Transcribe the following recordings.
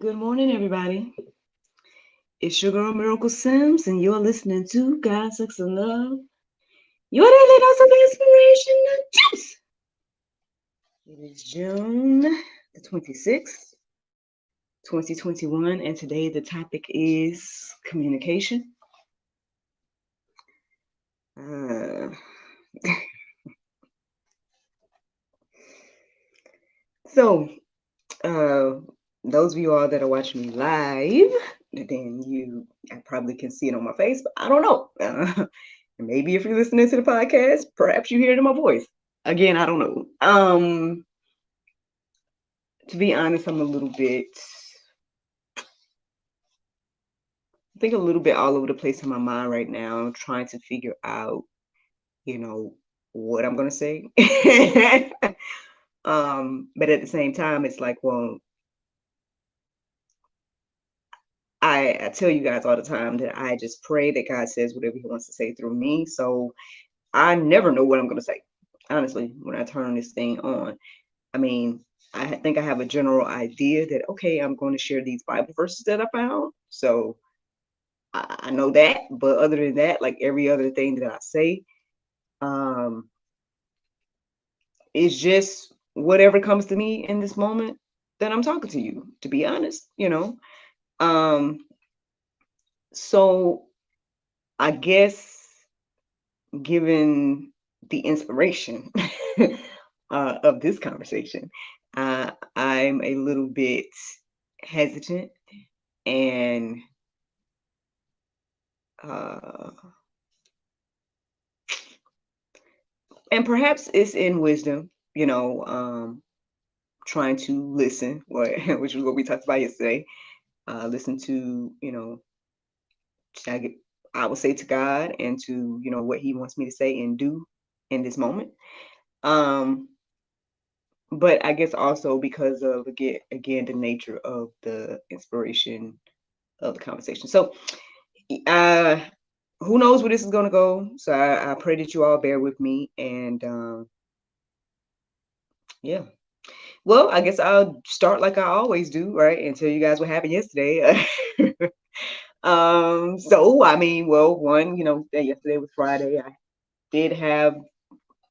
good morning, everybody. It's your girl Miracle Sims, and you're listening to God, Sex, and Love. Your daily dose of inspiration and juice. It is June the 26th, 2021, and today the topic is communication. Uh, so, uh, those of you all that are watching me live, then I probably can see it on my face, but I don't know. Maybe if you're listening to the podcast, perhaps you hear it in my voice. Again, I don't know. To be honest, I'm a little bit, I think a little bit all over the place in my mind right now, trying to figure out, what I'm gonna say. But at the same time, it's like, well, I tell you guys all the time that I just pray that God says whatever He wants to say through me. So I never know what I'm gonna say, honestly, when I turn this thing on. I mean, I think I have a general idea that, okay, I'm going to share these Bible verses that I found. So I know that, but other than that, like every other thing that I say, um, it's just whatever comes to me in this moment that I'm talking to you, to be honest. Um, so I guess given the inspiration of this conversation, I'm a little bit hesitant and uh, perhaps it's in wisdom, trying to listen, which was what we talked about yesterday. Listen to, I, get, I would say to God and to, what He wants me to say and do in this moment. But I guess also because of again the nature of the inspiration of the conversation. So who knows where this is gonna go? So I pray that you all bear with me, and yeah. Well, I guess I'll start like I always do, right? And tell you guys what happened yesterday. So I mean, well, one, yesterday was Friday. I did have,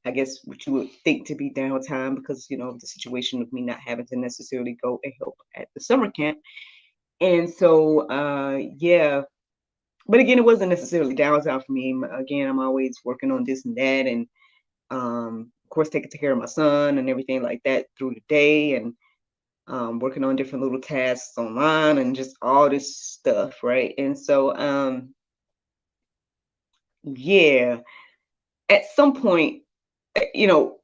I guess, what you would think to be downtime because, the situation of me not having to necessarily go and help at the summer camp. And so, yeah. But again, it wasn't necessarily downtime for me. Again, I'm always working on this and that, and of course, taking care of my son and everything like that through the day, and working on different little tasks online and just all this stuff, right? And so, yeah, at some point, you know,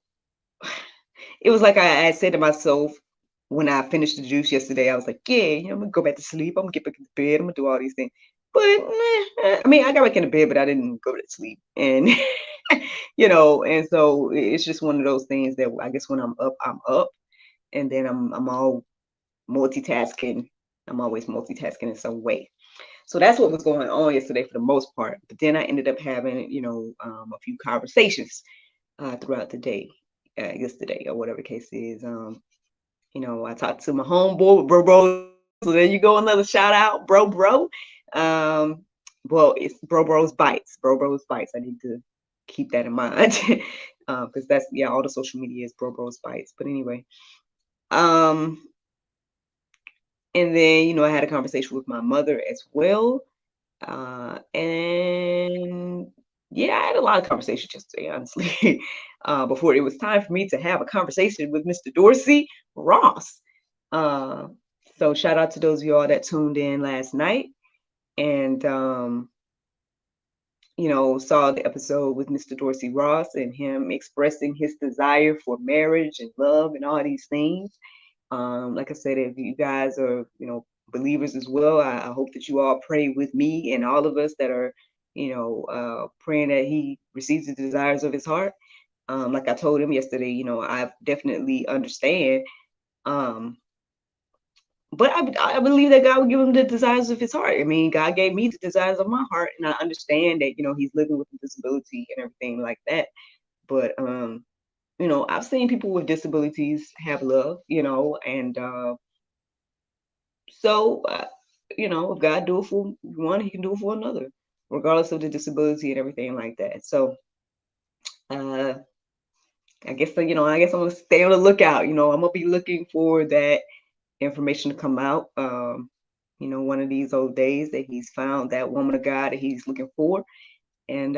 it was like I said to myself when I finished the juice yesterday, I was like, yeah, I'm gonna go back to sleep. I'm gonna get back into bed. I'm gonna do all these things. But I mean, I got back into bed, but I didn't go to sleep. And and so it's just one of those things that I guess when I'm up, and then I'm all multitasking. I'm always multitasking in some way. So that's what was going on yesterday for the most part. But then I ended up having, a few conversations throughout the day, yesterday or whatever the case is. I talked to my homeboy, bro. So there you go, another shout out, bro. Well, it's bros bites, bros bites. I need to keep that in mind because that's all the social media is bros bites. But anyway, um, and then I had a conversation with my mother as well, and yeah, I had a lot of conversations yesterday, honestly. Before it was time for me to have a conversation with Mr. Dorsey Ross. Uh, so shout out to those of y'all that tuned in last night and saw the episode with Mr. Dorsey Ross and him expressing his desire for marriage and love and all these things. Like I said, if you guys are, believers as well, I hope that you all pray with me and all of us that are, praying that he receives the desires of his heart. Like I told him yesterday, I definitely understand. But I believe that God will give him the desires of his heart. I mean, God gave me the desires of my heart, and I understand that, he's living with a disability and everything like that. But I've seen people with disabilities have love, and So, if God do it for one, he can do it for another, regardless of the disability and everything like that. So, uh, I guess, I'm going to stay on the lookout. I'm going to be looking for that information to come out. One of these old days that he's found that woman of God that he's looking for. And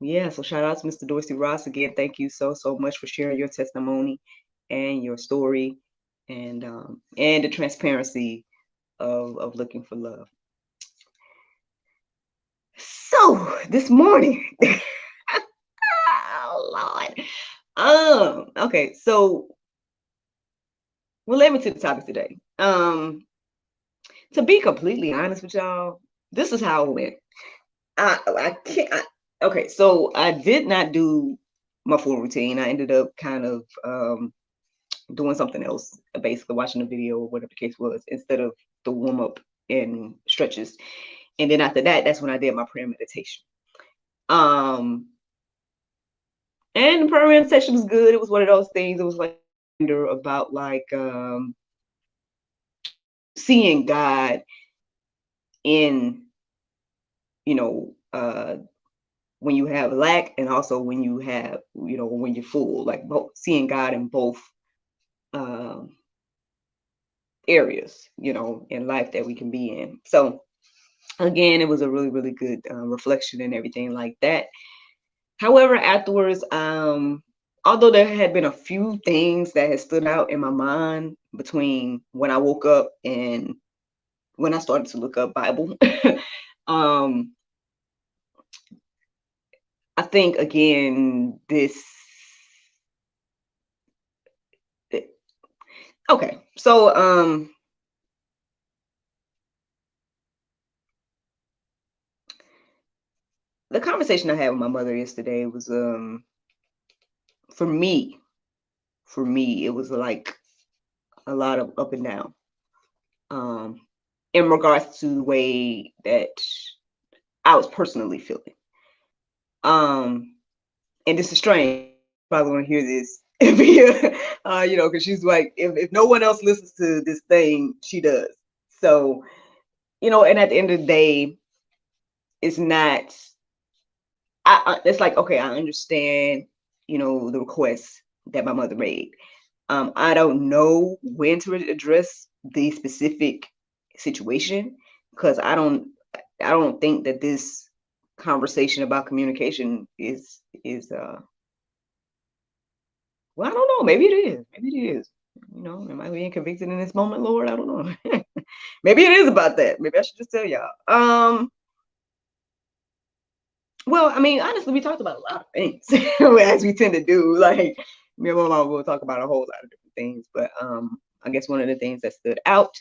yeah, so shout out to Mr. Dorsey Ross again. Thank you so much for sharing your testimony and your story, and the transparency of looking for love. So this morning, oh Lord, okay, so related to the topic today. To be completely honest with y'all, this is how it went. I can't. Okay, so I did not do my full routine. I ended up kind of doing something else, basically watching a video or whatever the case was, instead of the warm up and stretches. And then after that, that's when I did my prayer meditation. And the prayer meditation was good. It was one of those things. It was like about like seeing God in, when you have lack, and also when you have, when you're full, like both, seeing God in both areas, in life that we can be in. So again, it was a really, really good reflection and everything like that. However, afterwards, although there had been a few things that had stood out in my mind between when I woke up and when I started to look up Bible, I think again, okay, so the conversation I had with my mother yesterday was for me, it was like a lot of up and down. In regards to the way that I was personally feeling. And this is strange. Probably want to hear this because she's like, if no one else listens to this thing, she does. So, and at the end of the day, it's not. It's like, okay, I understand, the request that my mother made. I don't know when to address the specific situation, because I don't think that this conversation about communication is well, I don't know. Maybe it is. Maybe it is. Am I being convicted in this moment, Lord? I don't know. Maybe it is about that. Maybe I should just tell y'all. Well, I mean, honestly, we talked about a lot of things as we tend to do. Like, me and my mom will talk about a whole lot of different things, but I guess one of the things that stood out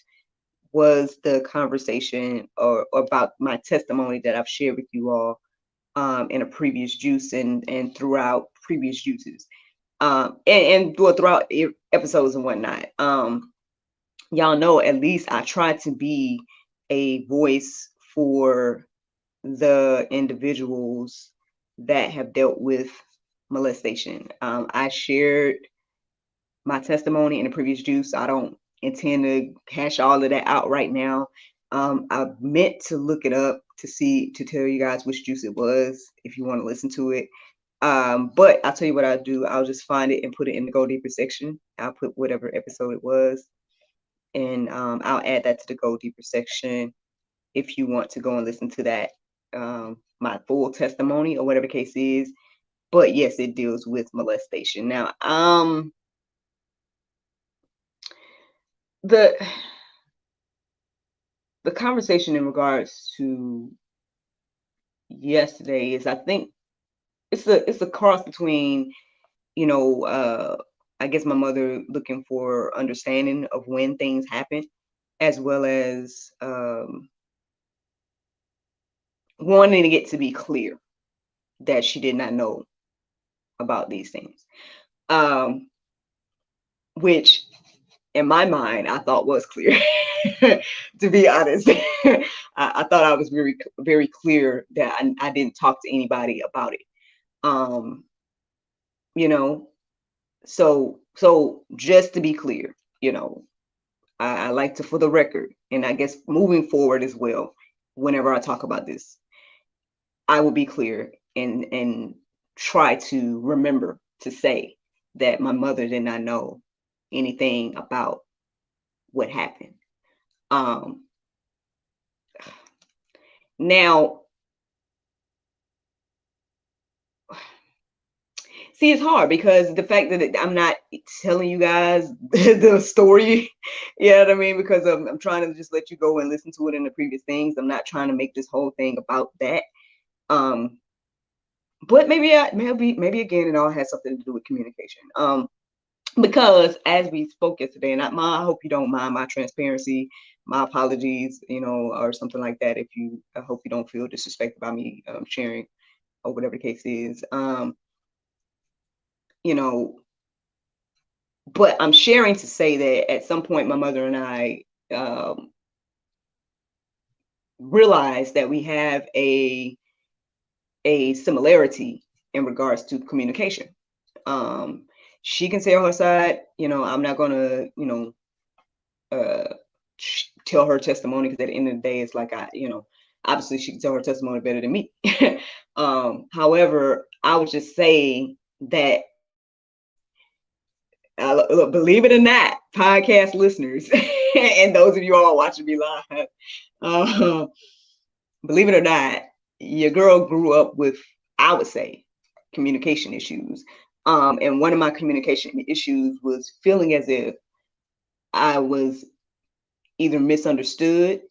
was the conversation or about my testimony that I've shared with you all in a previous juice and throughout previous juices, and throughout episodes and whatnot. Y'all know, at least I try to be a voice for the individuals that have dealt with molestation. I shared my testimony in the previous juice. I don't intend to hash all of that out right now. I meant to look it up to tell you guys which juice it was if you want to listen to it. But I'll tell you what I'll do. I'll just find it and put it in the Go Deeper section. I'll put whatever episode it was, and I'll add that to the Go Deeper section if you want to go and listen to that, my full testimony or whatever the case is. But yes, it deals with molestation. Now, the conversation in regards to yesterday is, I think it's a cross between, I guess my mother looking for understanding of when things happen, as well as wanting to get to be clear that she did not know about these things, which in my mind I thought was clear. To be honest, I thought I was very, very clear that I didn't talk to anybody about it. So just to be clear, I like to, for the record, and I guess moving forward as well, whenever I talk about this, I will be clear and try to remember to say that my mother did not know anything about what happened. Now, see, it's hard because the fact that I'm not telling you guys the story, you know what I mean? Because I'm trying to just let you go and listen to it in the previous things. I'm not trying to make this whole thing about that. But maybe again, it all has something to do with communication. Because as we spoke yesterday, and I hope you don't mind my transparency, my apologies, or something like that. I hope you don't feel disrespected by me sharing or whatever the case is. But I'm sharing to say that at some point, my mother and I realized that we have a similarity in regards to communication. She can say on her side, I'm not gonna, tell her testimony, because at the end of the day, it's like obviously she can tell her testimony better than me. However, I would just say that, believe it or not, podcast listeners, and those of you all watching me live, believe it or not, your girl grew up with, I would say, communication issues. And one of my communication issues was feeling as if I was either misunderstood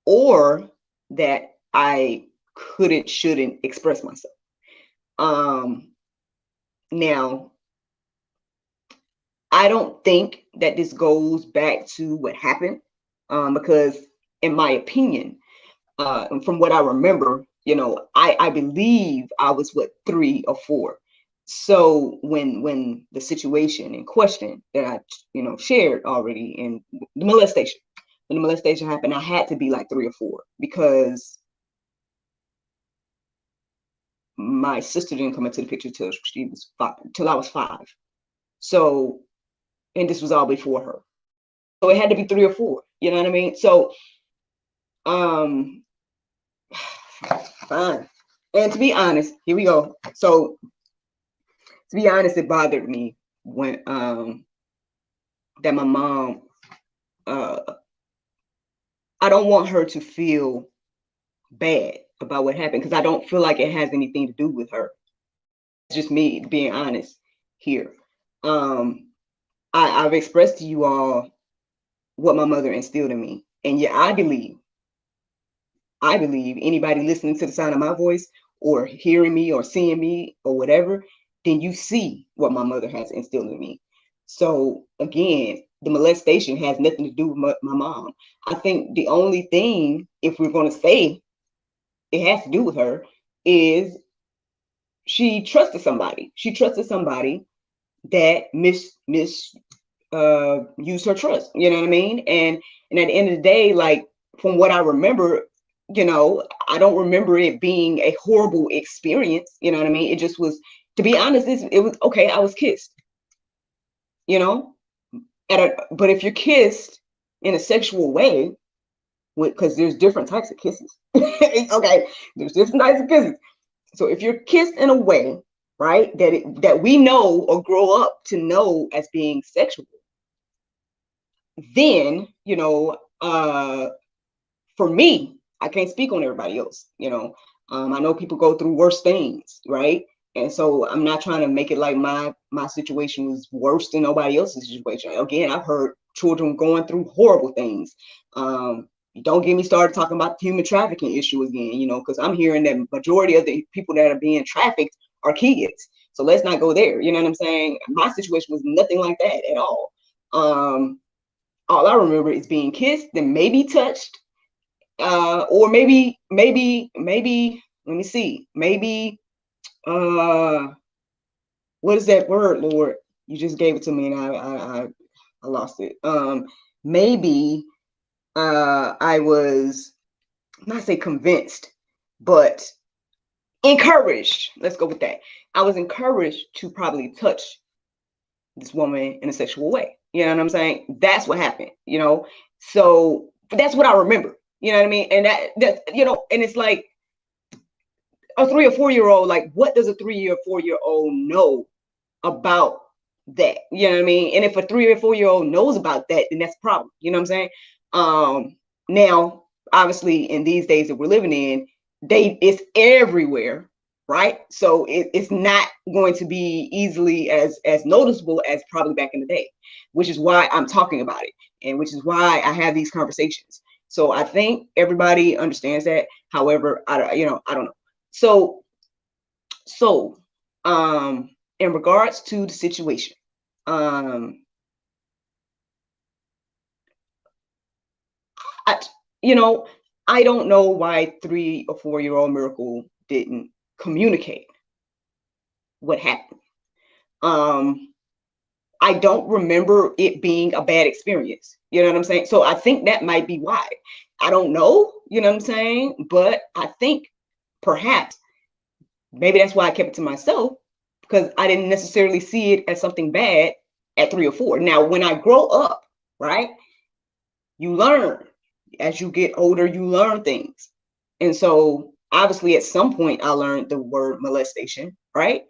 or that I shouldn't express myself. Now, I don't think that this goes back to what happened, because in my opinion, from what I remember, I believe I was 3 or 4. So when the situation in question that I shared already in the molestation, when the molestation happened, I had to be like 3 or 4, because my sister didn't come into the picture till she was 5, till I was 5. So, and this was all before her. So it had to be 3 or 4. You know what I mean? So, fine. And to be honest, here we go. So, to be honest, it bothered me when that my mom, I don't want her to feel bad about what happened, because I don't feel like it has anything to do with her. It's just me being honest here. I've expressed to you all what my mother instilled in me, and yeah, I believe anybody listening to the sound of my voice, or hearing me, or seeing me, or whatever, then you see what my mother has instilled in me. So again, the molestation has nothing to do with my mom. I think the only thing, if we're going to say it has to do with her, is she trusted somebody. She trusted somebody that used her trust. You know what I mean? And at the end of the day, like, from what I remember, I don't remember it being a horrible experience. You know what I mean? It just was, to be honest, it was okay. I was kissed, but if you're kissed in a sexual way, because there's different types of kisses. Okay, there's different types of kisses. So if you're kissed in a way, right, that we know or grow up to know as being sexual, then, for me, I can't speak on everybody else. I know people go through worse things, right? And so I'm not trying to make it like my situation was worse than nobody else's situation. Again, I've heard children going through horrible things. Don't get me started talking about the human trafficking issue again, because I'm hearing that majority of the people that are being trafficked are kids. So let's not go there. You know what I'm saying? My situation was nothing like that at all. All I remember is being kissed, then maybe touched, or maybe, let me see, maybe, what is that word, Lord? You just gave it to me and I lost it. Maybe I was, not say convinced, but encouraged. Let's go with that. I was encouraged to probably touch this woman in a sexual way. You know what I'm saying? That's what happened, you know? So that's what I remember, you know what I mean? And that, you know, and it's like a 3 or 4 year old, like, what does a 3 or 4 year old know about that? You know what I mean? And if a 3 or 4 year old knows about that, then that's a problem. You know what I'm saying? Now, obviously, in these days that we're living in, it's everywhere, right? So it's not going to be easily as noticeable as probably back in the day, which is why I'm talking about it, and which is why I have these conversations. So I think everybody understands that. However, I don't know. So in regards to the situation, I, you know, I don't know why 3 or 4 year old Miracle didn't communicate what happened. I don't remember it being a bad experience. You know what I'm saying? So I think that might be why. I don't know, you know what I'm saying? But I think perhaps maybe that's why I kept it to myself, because I didn't necessarily see it as something bad at 3 or 4. Now, when I grow up, right, you learn. As you get older, you learn things. And so obviously at some point I learned the word molestation, right?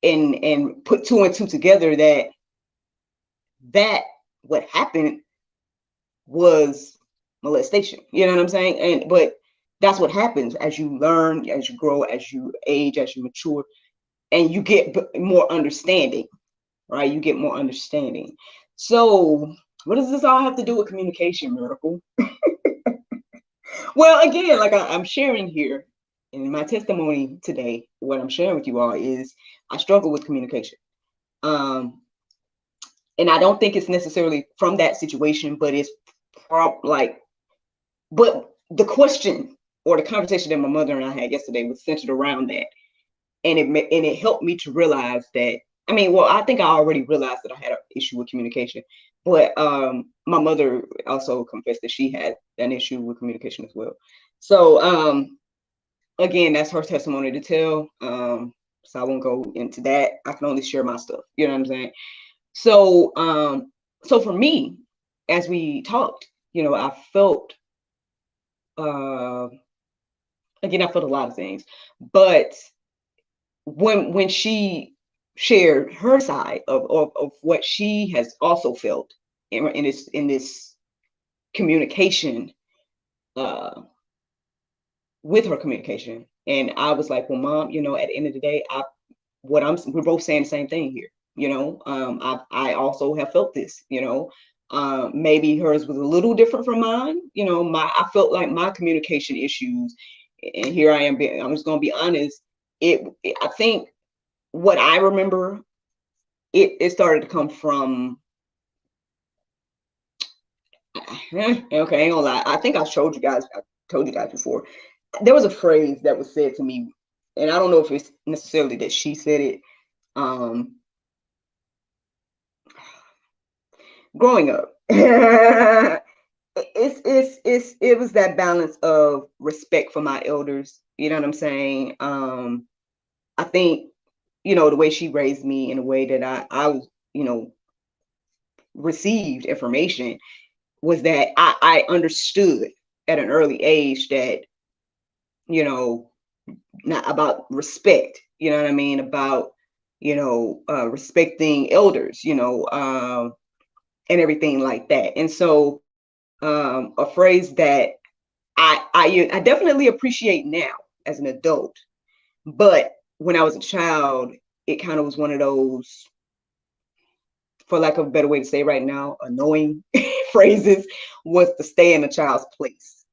And put two and two together that what happened was molestation. You know what I'm saying? But that's what happens as you learn, as you grow, as you age, as you mature, and you get more understanding, right? You get more understanding. So what does this all have to do with communication, Miracle? Well, again, like I'm sharing here in my testimony today, what I'm sharing with you all is I struggle with communication. And I don't think it's necessarily from that situation, but it's but the question or the conversation that my mother and I had yesterday was centered around that. And it helped me to realize that, I mean, well, I think I already realized that I had an issue with communication, but my mother also confessed that she had an issue with communication as well. So again, that's her testimony to tell. So I won't go into that. I can only share my stuff. You know what I'm saying? So for me, as we talked, you know, I felt again, I felt a lot of things, but when she shared her side of what she has also felt in this communication, with her communication, and I was like, well, Mom, you know, at the end of the day, we're both saying the same thing here. You know, I also have felt this. You know, maybe hers was a little different from mine. You know, I felt like my communication issues, and here I am. I'm just gonna be honest. I think what I remember, it started to come from. Okay, I ain't gonna lie. I think I told you guys before. There was a phrase that was said to me, and I don't know if it's necessarily that she said it. Growing up, it was that balance of respect for my elders. You know what I'm saying? I think, you know, the way she raised me in a way that I was, you know, received information was that I understood at an early age that, you know, not about respect, you know what I mean? About, you know, respecting elders, you know, and everything like that. And so a phrase that I definitely appreciate now as an adult, but when I was a child, it kind of was one of those, for lack of a better way to say right now, annoying phrases, was to stay in a child's place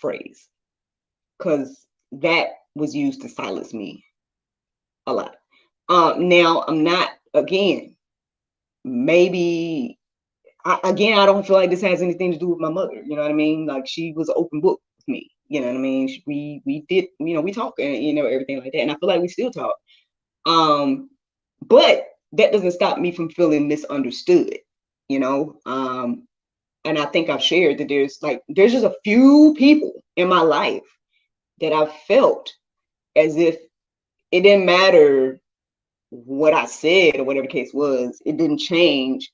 phrase, because that was used to silence me a lot. Now I'm not, again, maybe I don't feel like this has anything to do with my mother. You know what I mean? Like, she was an open book with me. You know what I mean? We did, you know, we talk and, you know, everything like that. And I feel like we still talk. But that doesn't stop me from feeling misunderstood, you know? And I think I've shared that there's just a few people in my life that I've felt as if it didn't matter what I said or whatever the case was, it didn't change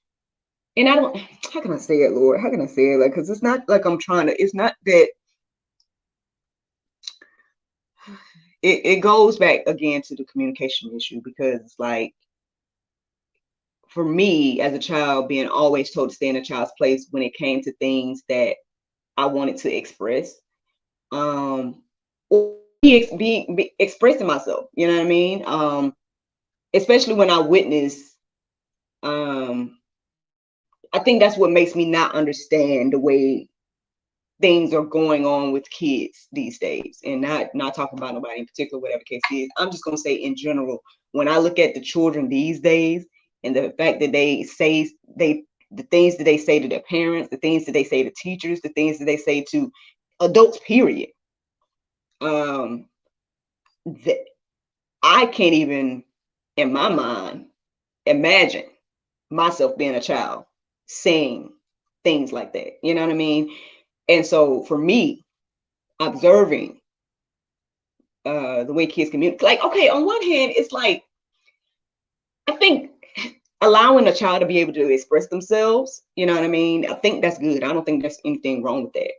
and I don't, how can I say it, Lord? How can I say it? Like, because it's not like I'm trying to, it's not that, it goes back again to the communication issue, because like, for me as a child, being always told to stay in a child's place when it came to things that I wanted to express, or be expressing myself, you know what I mean? Especially when I witness, um, I think that's what makes me not understand the way things are going on with kids these days, and not talking about nobody in particular, whatever case is. I'm just gonna say in general, when I look at the children these days and the fact that they say the things that they say to their parents, the things that they say to teachers, the things that they say to adults, period. Um, that I can't even, in my mind, imagine myself being a child saying things like that. You know what I mean? And so for me, observing the way kids communicate, like, okay, on one hand, it's like, I think allowing a child to be able to express themselves, you know what I mean? I think that's good. I don't think there's anything wrong with that.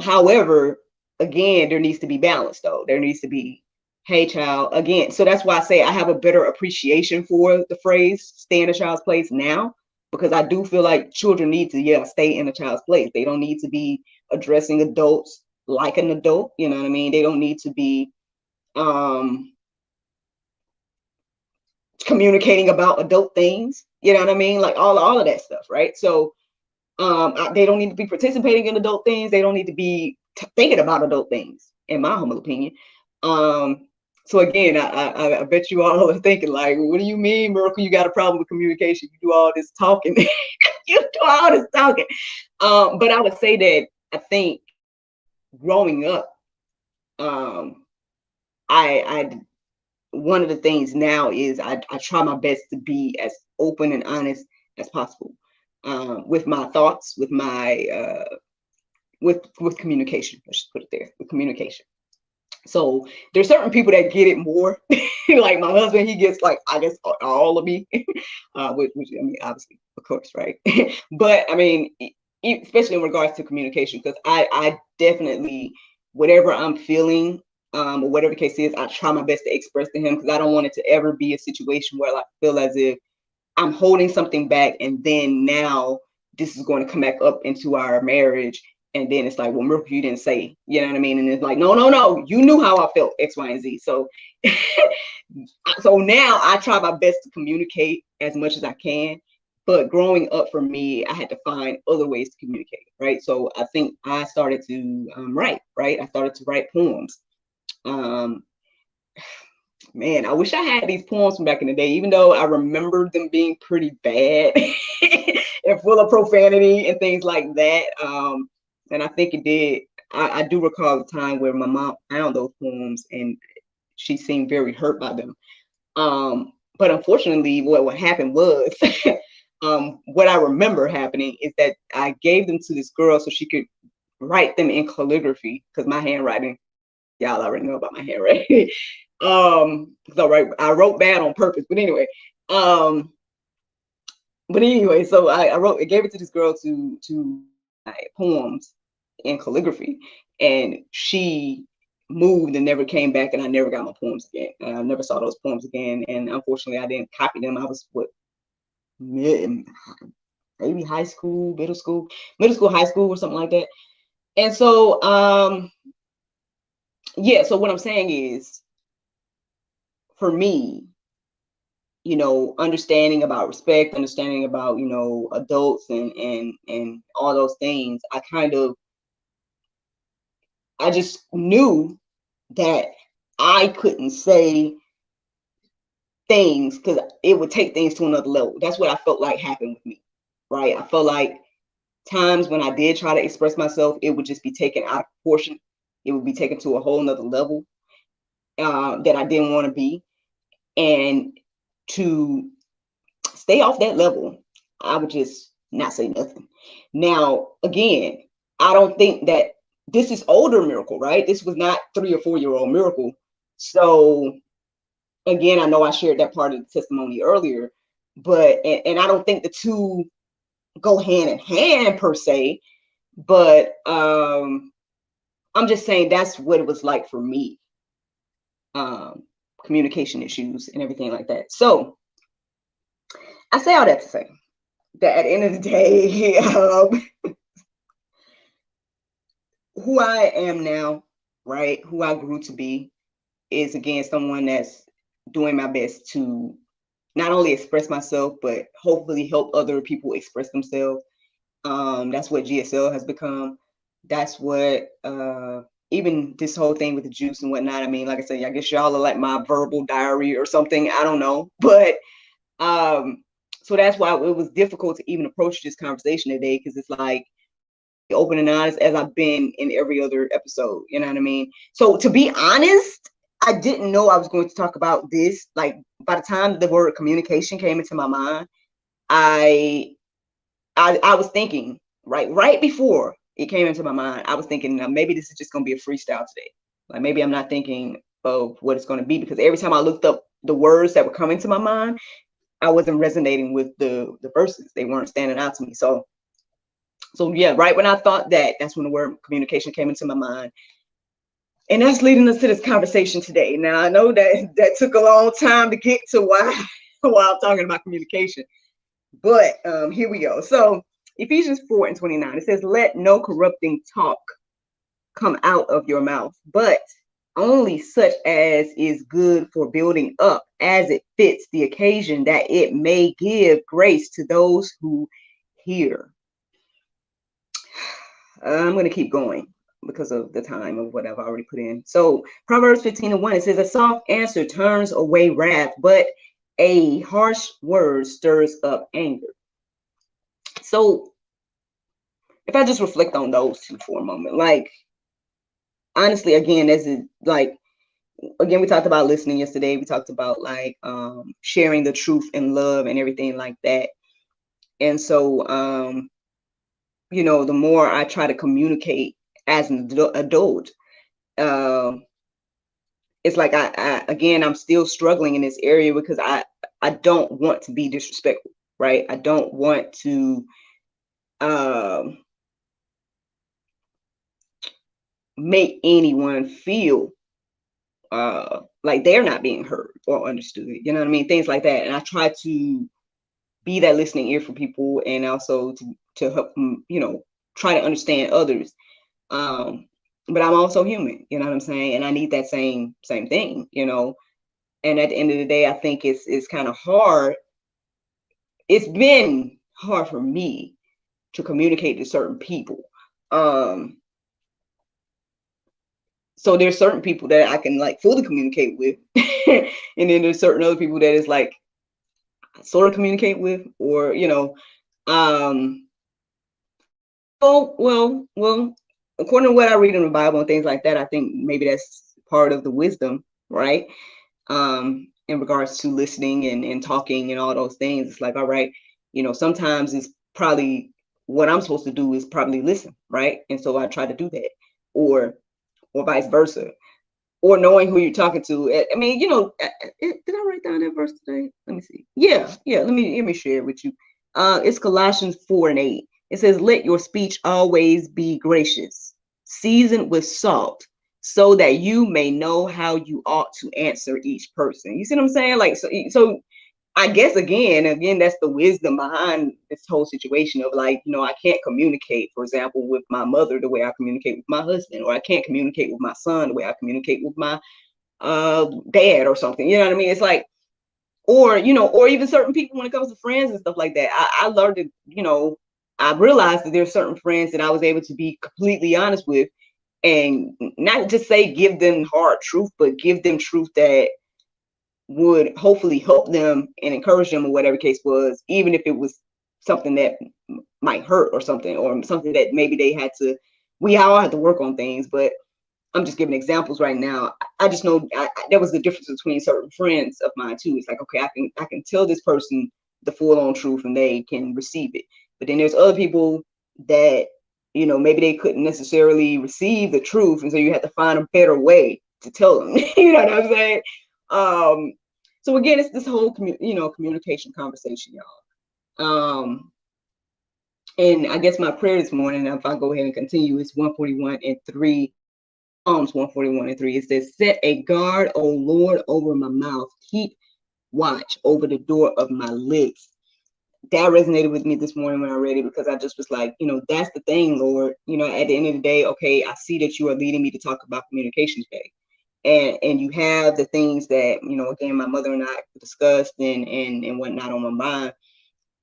However, again, there needs to be balance though. There needs to be, hey, child, again. So that's why I say I have a better appreciation for the phrase stay in a child's place now, because I do feel like children need to, yeah, stay in a child's place. They don't need to be addressing adults like an adult, you know what I mean? They don't need to be communicating about adult things, you know what I mean? Like all of that stuff, right? So they don't need to be participating in adult things. They don't need to be thinking about adult things, in my humble opinion. So again, I bet you all are thinking like, what do you mean, Miracle? You got a problem with communication? You do all this talking. You do all this talking. But I would say that I think growing up, I one of the things now is I try my best to be as open and honest as possible with my thoughts, with my with communication. Let's just put it there, with communication. So there's certain people that get it more. Like my husband, he gets like, I guess all of me, which I mean, obviously, of course, right? But I mean, especially in regards to communication, because I definitely, whatever I'm feeling, or whatever the case is, I try my best to express to him, because I don't want it to ever be a situation where I feel as if I'm holding something back, and then now this is going to come back up into our marriage, and then it's like, well, Miracle, you didn't say, you know what I mean? And it's like, no, you knew how I felt, X, Y, and Z. So, so now I try my best to communicate as much as I can. But growing up for me, I had to find other ways to communicate, right? So I think I started to write, right? I started to write poems. Man, I wish I had these poems from back in the day, even though I remember them being pretty bad and full of profanity and things like that. And I think it did. I do recall a time where my mom found those poems and she seemed very hurt by them. But unfortunately, what happened was, what I remember happening is that I gave them to this girl so she could write them in calligraphy, because my handwriting, y'all already know about my handwriting. So I wrote bad on purpose, but anyway, so I gave it to this girl to write poems in calligraphy, and she moved and never came back, and I never got my poems again, and I never saw those poems again. And unfortunately, I didn't copy them. I was maybe high school, middle school, high school, or something like that. And so yeah, so what I'm saying is, for me, understanding about respect, understanding about, adults and all those things, I just knew that I couldn't say things because it would take things to another level. That's what I felt like happened with me, right? I felt like times when I did try to express myself, it would just be taken out of proportion. It would be taken to a whole nother level that I didn't want to be. And to stay off that level, I would just not say nothing. Now, again, I don't think that this is older Miracle, right? This was not 3 or 4-year-old Miracle. So again, I know I shared that part of the testimony earlier, but and I don't think the two go hand in hand per se, but I'm just saying that's what it was like for me. Communication issues and everything like that. So I say all that to say that at the end of the day, who I am now, right, who I grew to be, is again someone that's doing my best to not only express myself, but hopefully help other people express themselves. That's what GSL has become. That's what even this whole thing with the juice and whatnot. I mean, like I said, I guess y'all are like my verbal diary or something. I don't know, but so that's why it was difficult to even approach this conversation today, because it's like open and honest as I've been in every other episode. You know what I mean? So to be honest, I didn't know I was going to talk about this. Like by the time the word communication came into my mind, I was thinking right before it came into my mind, I was thinking maybe this is just going to be a freestyle today. Like maybe I'm not thinking of what it's going to be, because every time I looked up the words that were coming to my mind, I wasn't resonating with the verses. They weren't standing out to me. So yeah, right when I thought that, that's when the word communication came into my mind. And that's leading us to this conversation today. Now, I know that took a long time to get to why I'm talking about communication, but here we go. So Ephesians 4:29, it says, let no corrupting talk come out of your mouth, but only such as is good for building up, as it fits the occasion, that it may give grace to those who hear. I'm going to keep going because of the time of what I've already put in. So Proverbs 15:1, it says, a soft answer turns away wrath, but a harsh word stirs up anger. So if I just reflect on those two for a moment, like, honestly, again, again, we talked about listening yesterday. We talked about like sharing the truth and love and everything like that. And so, the more I try to communicate as an adult, it's like I'm still struggling in this area, because I don't want to be disrespectful, right? I don't want to make anyone feel like they're not being heard or understood, you know what I mean? Things like that. And I try to be that listening ear for people, and also to help them, try to understand others. But I'm also human, you know what I'm saying? And I need that same thing, And at the end of the day, I think it's kind of hard. It's been hard for me to communicate to certain people. So there's certain people that I can like fully communicate with, and then there's certain other people that is like sort of communicate with, or well, according to what I read in the Bible and things like that, I think maybe that's part of the wisdom, right? In regards to listening and talking and all those things. It's like, all right, sometimes it's probably what I'm supposed to do is probably listen, right? And so I try to do that, or vice versa, or knowing who you're talking to. I mean, did I write down that verse today? Let me see. Yeah. Let me share it with you. It's Colossians 4:8. It says, let your speech always be gracious, seasoned with salt, so that you may know how you ought to answer each person. You see what I'm saying? Like, so I guess again, that's the wisdom behind this whole situation of like, I can't communicate, for example, with my mother the way I communicate with my husband, or I can't communicate with my son the way I communicate with my dad or something. You know what I mean? It's like, or even certain people when it comes to friends and stuff like that. I learned that, I realized that there's certain friends that I was able to be completely honest with, and not just say give them hard truth, but give them truth that would hopefully help them and encourage them, or whatever case was, even if it was something that might hurt or something that maybe we all had to work on things. But I'm just giving examples right now. I just know there was the difference between certain friends of mine too. It's like, okay, I can tell this person the full on truth and they can receive it. But then there's other people that, maybe they couldn't necessarily receive the truth. And so you have to find a better way to tell them, you know what I'm saying? So again, it's this whole, communication conversation, y'all. And I guess my prayer this morning, if I go ahead and continue, is 141:3. Psalms 141:3. It says, set a guard, O Lord, over my mouth. Keep watch over the door of my lips. That resonated with me this morning when I read it, because I just was like, that's the thing, Lord. At the end of the day, okay, I see that you are leading me to talk about communication today. And you have the things that, again, my mother and I discussed and whatnot on my mind.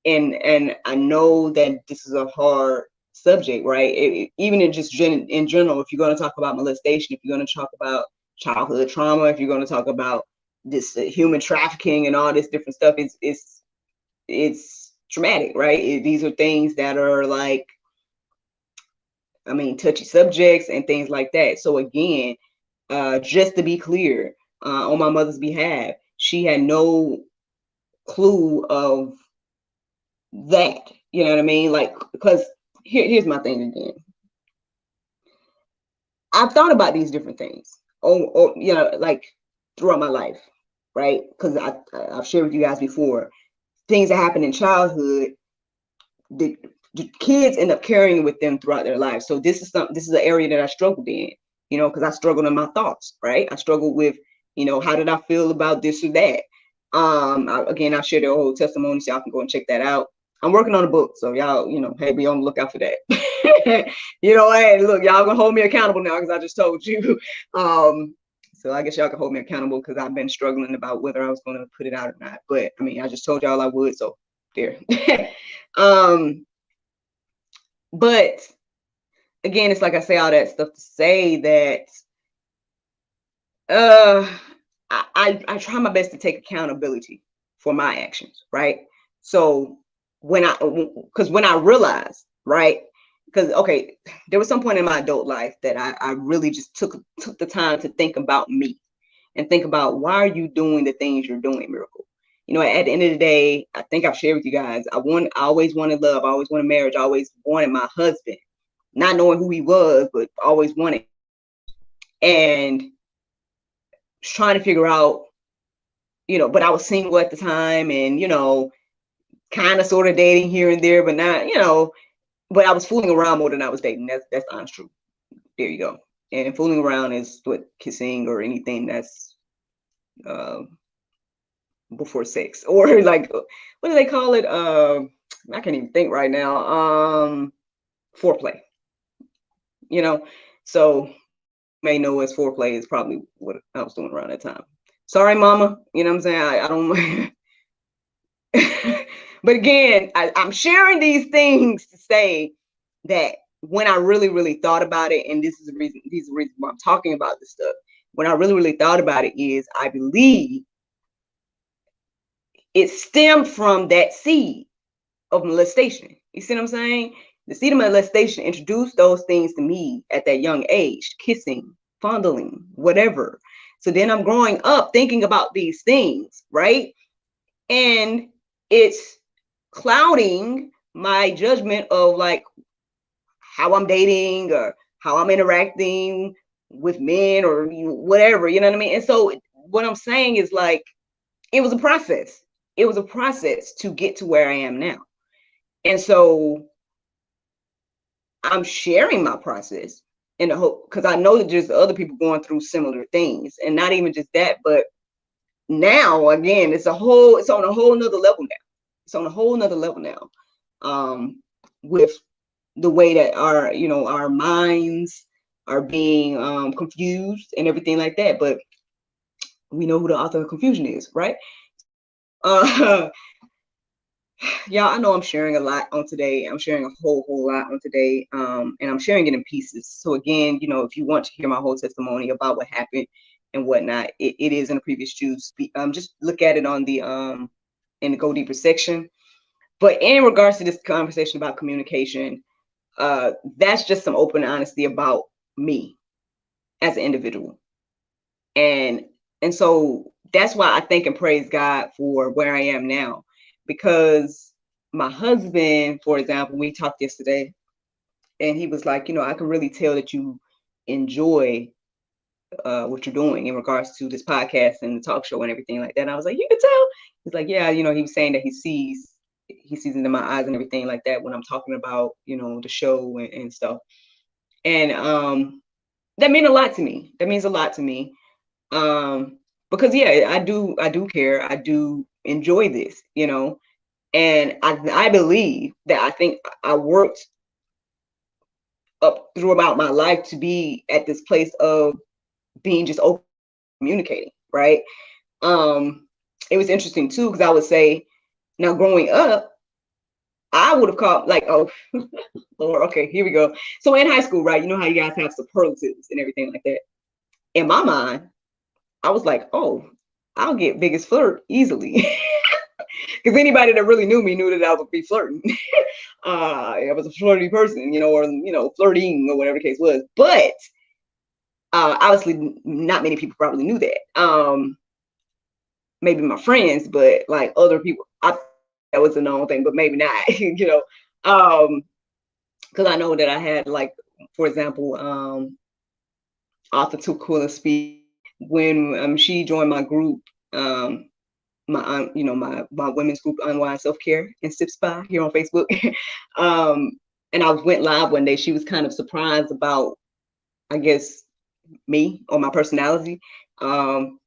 And I know that this is a hard subject, right? Even in just in general, if you're going to talk about molestation, if you're going to talk about childhood trauma, if you're going to talk about this human trafficking and all this different stuff, it's traumatic, right? These are things that are like, touchy subjects and things like that. So again, just to be clear, on my mother's behalf, she had no clue of that. You know what I mean? Like, because here's my thing again. I've thought about these different things, like throughout my life, right? Because I've shared with you guys before, things that happen in childhood, the kids end up carrying with them throughout their lives. So this is an area that I struggled in, because I struggled in my thoughts, right? I struggled with, how did I feel about this or that? I've shared their whole testimony, so y'all can go and check that out. I'm working on a book, so y'all, hey, be on the lookout for that. Hey, look, y'all gonna hold me accountable now because I just told you. So I guess y'all can hold me accountable because I've been struggling about whether I was gonna put it out or not. But I just told y'all I would, so there. But again, it's like I say all that stuff to say that I try my best to take accountability for my actions, right? So when I realized, right, because okay, there was some point in my adult life that I really just took the time to think about me and think about, why are you doing the things you're doing, Miracle? At the end of the day, I think I've shared with you guys, I always wanted love, I always wanted marriage, I always wanted my husband, not knowing who he was, but always wanted, and trying to figure out, but I was single at the time, and kind of sort of dating here and there, but not, but I was fooling around more than I was dating. That's the honest truth. There you go. And fooling around is what kissing or anything that's before sex, or like, what do they call it? I can't even think right now. Foreplay. So you may know as foreplay is probably what I was doing around that time. Sorry, mama. You know what I'm saying? I don't. But again, I'm sharing these things to say that when I really, really thought about it, and these are the reasons why I'm talking about this stuff. When I really, really thought about it, is I believe it stemmed from that seed of molestation. You see what I'm saying? The seed of molestation introduced those things to me at that young age, kissing, fondling, whatever. So then I'm growing up thinking about these things, right? And it's clouding my judgment of like how I'm dating or how I'm interacting with men or whatever, you know what I mean? And so what I'm saying is, like, it was a process. It was a process to get to where I am now. And so I'm sharing my process in the hope, because I know that there's other people going through similar things, and not even just that, but now again, it's on a whole nother level now. It's on a whole nother level now, with the way that our minds are being confused and everything like that. But we know who the author of confusion is, right? Yeah, I know I'm sharing a lot on today. I'm sharing a whole lot on today, and I'm sharing it in pieces. So again, if you want to hear my whole testimony about what happened and whatnot, it is in the previous juice. Just look at it on the in the Go Deeper section. But in regards to this conversation about communication, that's just some open honesty about me as an individual. And so that's why I thank and praise God for where I am now, because my husband, for example, we talked yesterday, and he was like, I can really tell that you enjoy what you're doing in regards to this podcast and the talk show and everything like that. And I was like, you can tell? He's like, yeah, he was saying that he sees he sees it in my eyes and everything like that when I'm talking about, the show and stuff. And that meant a lot to me. That means a lot to me. Because yeah, I do care. I do enjoy this, and I believe that I think I worked up throughout my life to be at this place of being just open communicating, right? It was interesting too, because I would say, now growing up, I would have called like, oh, Lord, okay, here we go. So in high school, right, you know how you guys have superlatives and everything like that. In my mind, I was like, oh, I'll get biggest flirt easily. Because anybody that really knew me knew that I would be flirting. I was a flirty person, or flirting or whatever the case was. But obviously, not many people probably knew that. Maybe my friends, but like other people, that was a known thing, but maybe not. Because I know that I had, like, for example, Arthur took cool to speak when she joined my group. My my women's group, Unwind Self Care and Sip Spa, here on Facebook. And I went live one day. She was kind of surprised about, I guess, me or my personality. And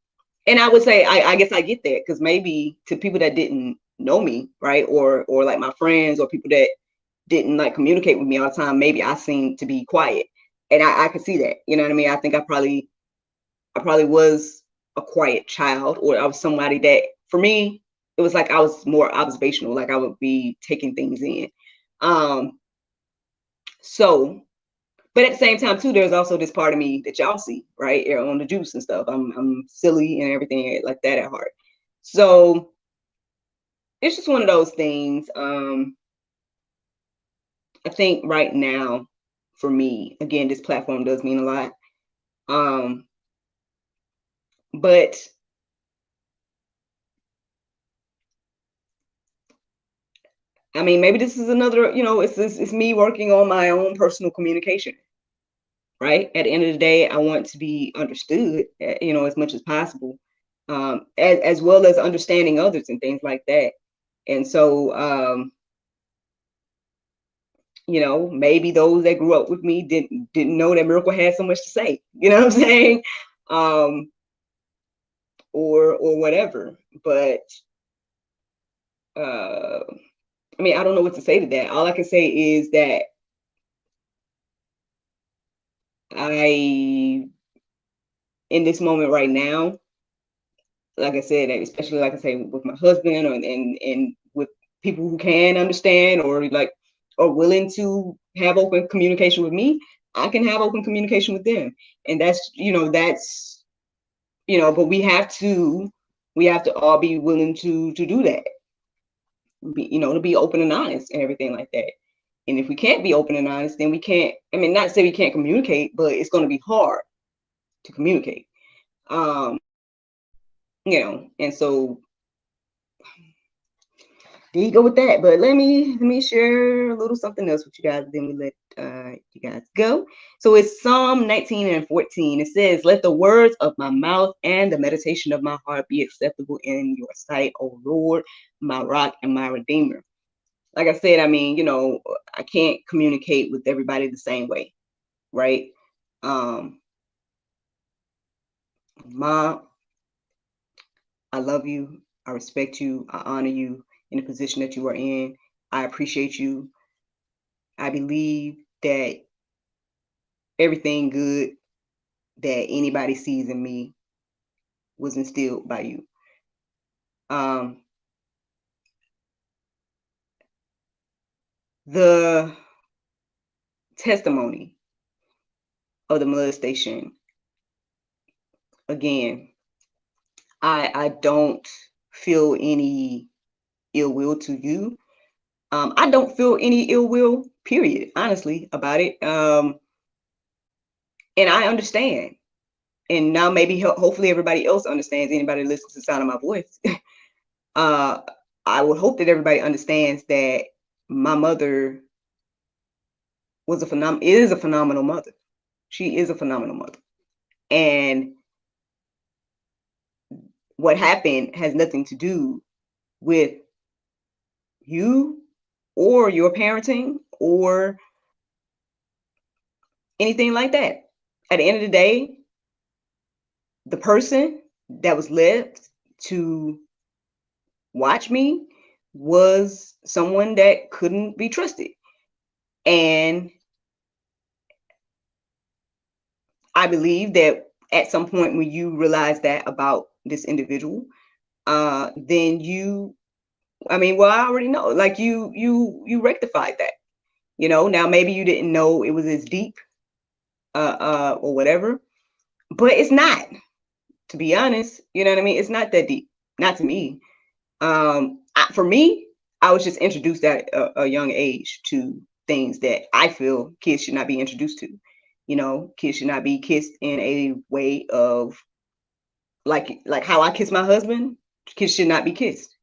I would say I guess I get that, because maybe to people that didn't know me, right, or like my friends or people that didn't like communicate with me all the time, maybe I seemed to be quiet, and I could see that. You know what I mean? I think I probably was a quiet child, or I was somebody that, for me, it was like I was more observational, like I would be taking things in. So, but at the same time too, there's also this part of me that y'all see, right, on the juice and stuff. I'm silly and everything like that at heart. So it's just one of those things. I think right now, for me, again, this platform does mean a lot. But I mean, maybe this is another, it's me working on my own personal communication, right? At the end of the day, I want to be understood, as much as possible, as well as understanding others and things like that. And so, maybe those that grew up with me didn't know that Miracle had so much to say. You know what I'm saying? Or whatever. But I mean, I don't know what to say to that. All I can say is that in this moment right now, like I said, especially like I say with my husband, and with people who can understand or willing to have open communication with me, I can have open communication with them. And that's but we have to all be willing to do that. To be open and honest and everything like that. And if we can't be open and honest, then we can't, I mean, not to say we can't communicate, but it's going to be hard to communicate. And so there you go with that. But let me share a little something else with you guys, then we let you guys go. So it's Psalm 19:14. It says, "Let the words of my mouth and the meditation of my heart be acceptable in your sight, O Lord, my rock and my redeemer." Like I said, I mean, I can't communicate with everybody the same way, right? Mom, I love you. I respect you. I honor you in the position that you are in. I appreciate you. I believe that everything good that anybody sees in me was instilled by you. The testimony of the molestation, again, I don't feel any ill will to you. I don't feel any ill will, period, honestly, about it. And I understand. And now maybe hopefully everybody else understands, anybody who listens to the sound of my voice. I would hope that everybody understands that my mother is a phenomenal mother. She is a phenomenal mother. And what happened has nothing to do with you or your parenting or anything like that. At the end of the day, the person that was left to watch me was someone that couldn't be trusted. And I believe that at some point when you realize that about this individual, then I already know, like you rectified that, now maybe you didn't know it was as deep, or whatever, but it's not, to be honest, you know what I mean? It's not that deep, not to me. For me, I was just introduced at a young age to things that I feel kids should not be introduced to. Kids should not be kissed in a way of like how I kiss my husband. Kids should not be kissed.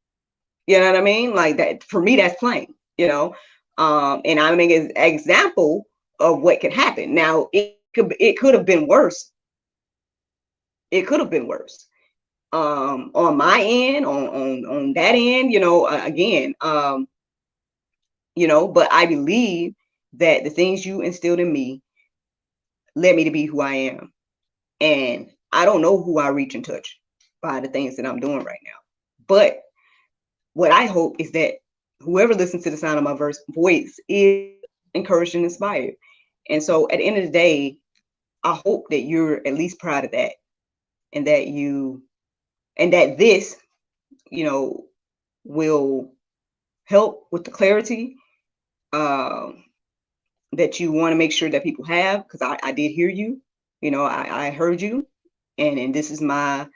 You know what I mean? Like that, for me, that's plain, and I'm an example of what could happen. Now, it could have been worse. It could have been worse. On my end, on that end, again, but I believe that the things you instilled in me led me to be who I am. And I don't know who I reach and touch by the things that I'm doing right now. But what I hope is that whoever listens to the sound of my voice is encouraged and inspired. And so at the end of the day, I hope that you're at least proud of that, and that this, will help with the clarity that you want to make sure that people have, because I did hear you, I heard you, and this is my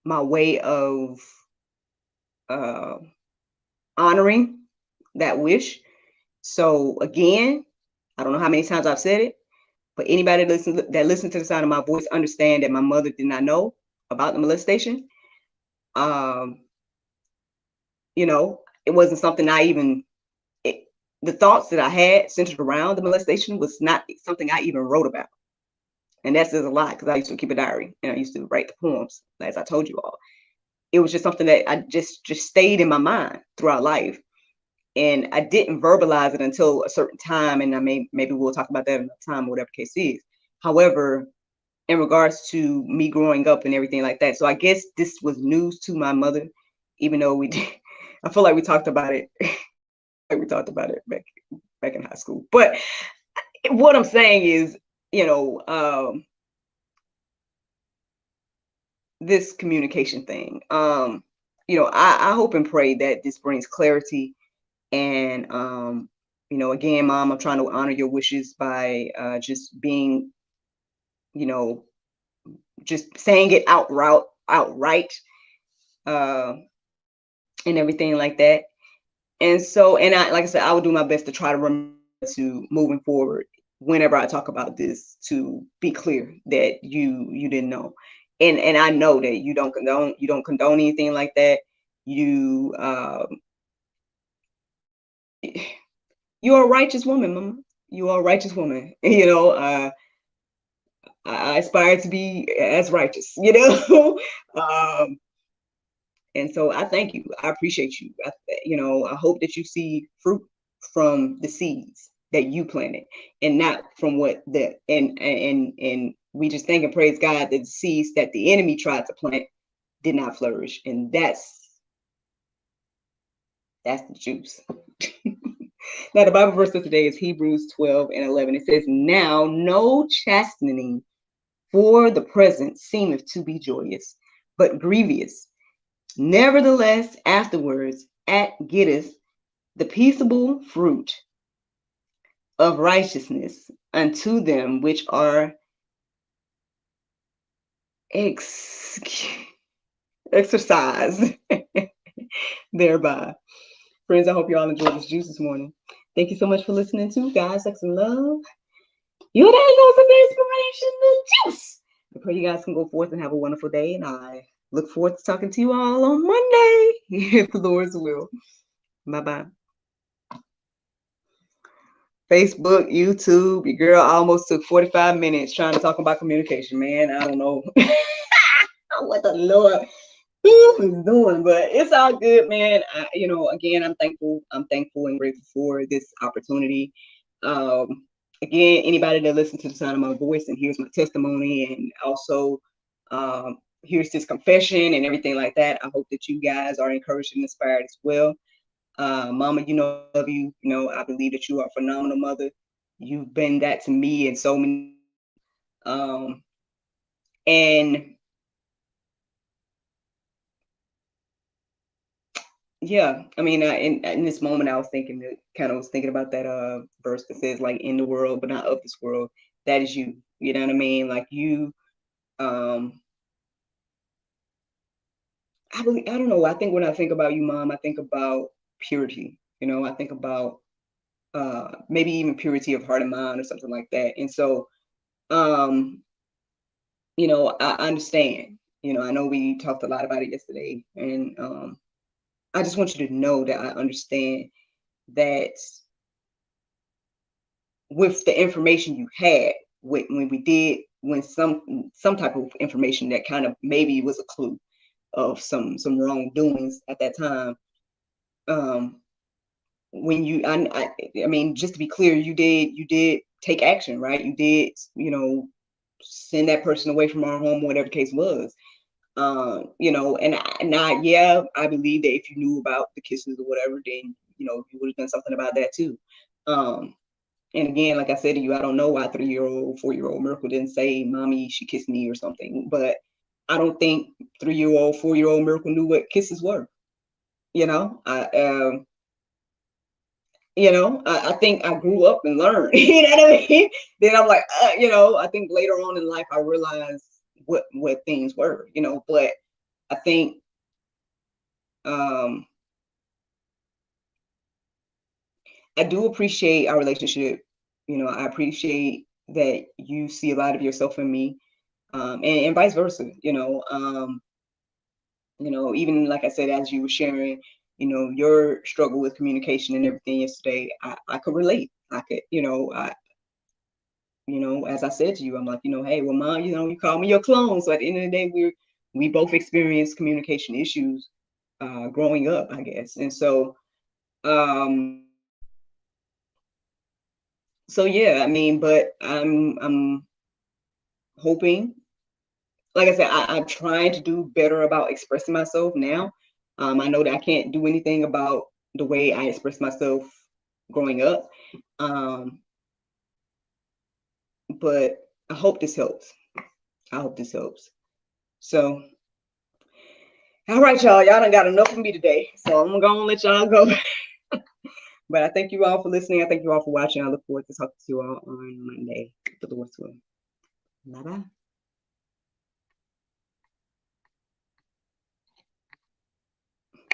way of honoring that wish. So again, I don't know how many times I've said it, but anybody that listens to the sound of my voice understand that my mother did not know about the molestation. It wasn't something the thoughts that I had centered around the molestation was not something I even wrote about. And that says a lot, because I used to keep a diary and I used to write the poems, as I told you all. It was just something that I just stayed in my mind throughout life. And I didn't verbalize it until a certain time. And maybe we'll talk about that another time, whatever the case is. However, in regards to me growing up and everything like that. So I guess this was news to my mother, even though I feel like we talked about it. Like we talked about it back in high school. But what I'm saying is, this communication thing, I hope and pray that this brings clarity. And, again, Mom, I'm trying to honor your wishes by just being, just saying it outright, and everything like that. And so, and like I said, I will do my best to try to remember to, moving forward, whenever I talk about this, to be clear that you didn't know. And I know that you don't condone anything like that. You're a righteous woman, Mama. You are a righteous woman. I aspire to be as righteous, and so I thank you. I appreciate you. I hope that you see fruit from the seeds that you planted, and not from what and we just thank and praise God that the seeds that the enemy tried to plant did not flourish. And that's the juice. Now, the Bible verse of today is Hebrews 12:11. It says, "Now no chastening for the present seemeth to be joyous, but grievous. Nevertheless, afterwards getteth the peaceable fruit of righteousness unto them which are exercised thereby." Friends, I hope you all enjoyed this juice this morning. Thank you so much for listening to God, Sex, and Love. Your day goes some inspiration and juice. I pray you guys can go forth and have a wonderful day, and I look forward to talking to you all on Monday, if the Lord's will. Bye-bye. Facebook, YouTube, your girl almost took 45 minutes trying to talk about communication, man. I don't know what the Lord was doing, but it's all good, man. Again, I'm thankful. I'm thankful and grateful for this opportunity. Again, anybody that listens to the sound of my voice and hears my testimony, and also hears this confession and everything like that, I hope that you guys are encouraged and inspired as well. Mama, I love you. I believe that you are a phenomenal mother. You've been that to me and so many. And yeah, I mean, in this moment, I was thinking about that verse that says, like, in the world, but not of this world. That is you. You know what I mean? Like, you. I don't know. I think when I think about you, Mom, I think about purity. I think about maybe even purity of heart and mind or something like that. And so, I understand. I know we talked a lot about it yesterday, and I just want you to know that I understand that with the information you had, when some type of information that kind of maybe was a clue of some wrongdoings at that time. When I mean, just to be clear, you did take action, right? You did, send that person away from our home, whatever the case was. Yeah, I believe that if you knew about the kisses or whatever, then you would have done something about that too. And again, like I said to you, I don't know why 3-year-old, 4-year-old Miracle didn't say, "Mommy, she kissed me" or something. But I don't think 3-year-old, 4-year-old Miracle knew what kisses were. I think I grew up and learned. You know what I mean? Then I'm like, I think later on in life I realized what things were. But I think I do appreciate our relationship. I appreciate that you see a lot of yourself in me, and vice versa. Even like I said, as you were sharing, your struggle with communication and everything yesterday, I could relate. I could, as I said to you, I'm like, hey, well, Mom, you call me your clone. So at the end of the day, we both experienced communication issues growing up, I guess. And so yeah, I mean, but I'm hoping, like I said, I'm trying to do better about expressing myself now. I know that I can't do anything about the way I express myself growing up. But I hope this helps. I hope this helps. So, all right, y'all. Y'all done got enough of me today. So I'm gonna let y'all go. But I thank you all for listening. I thank you all for watching. I look forward to talking to you all on Monday. For the Lord's will. Bye-bye.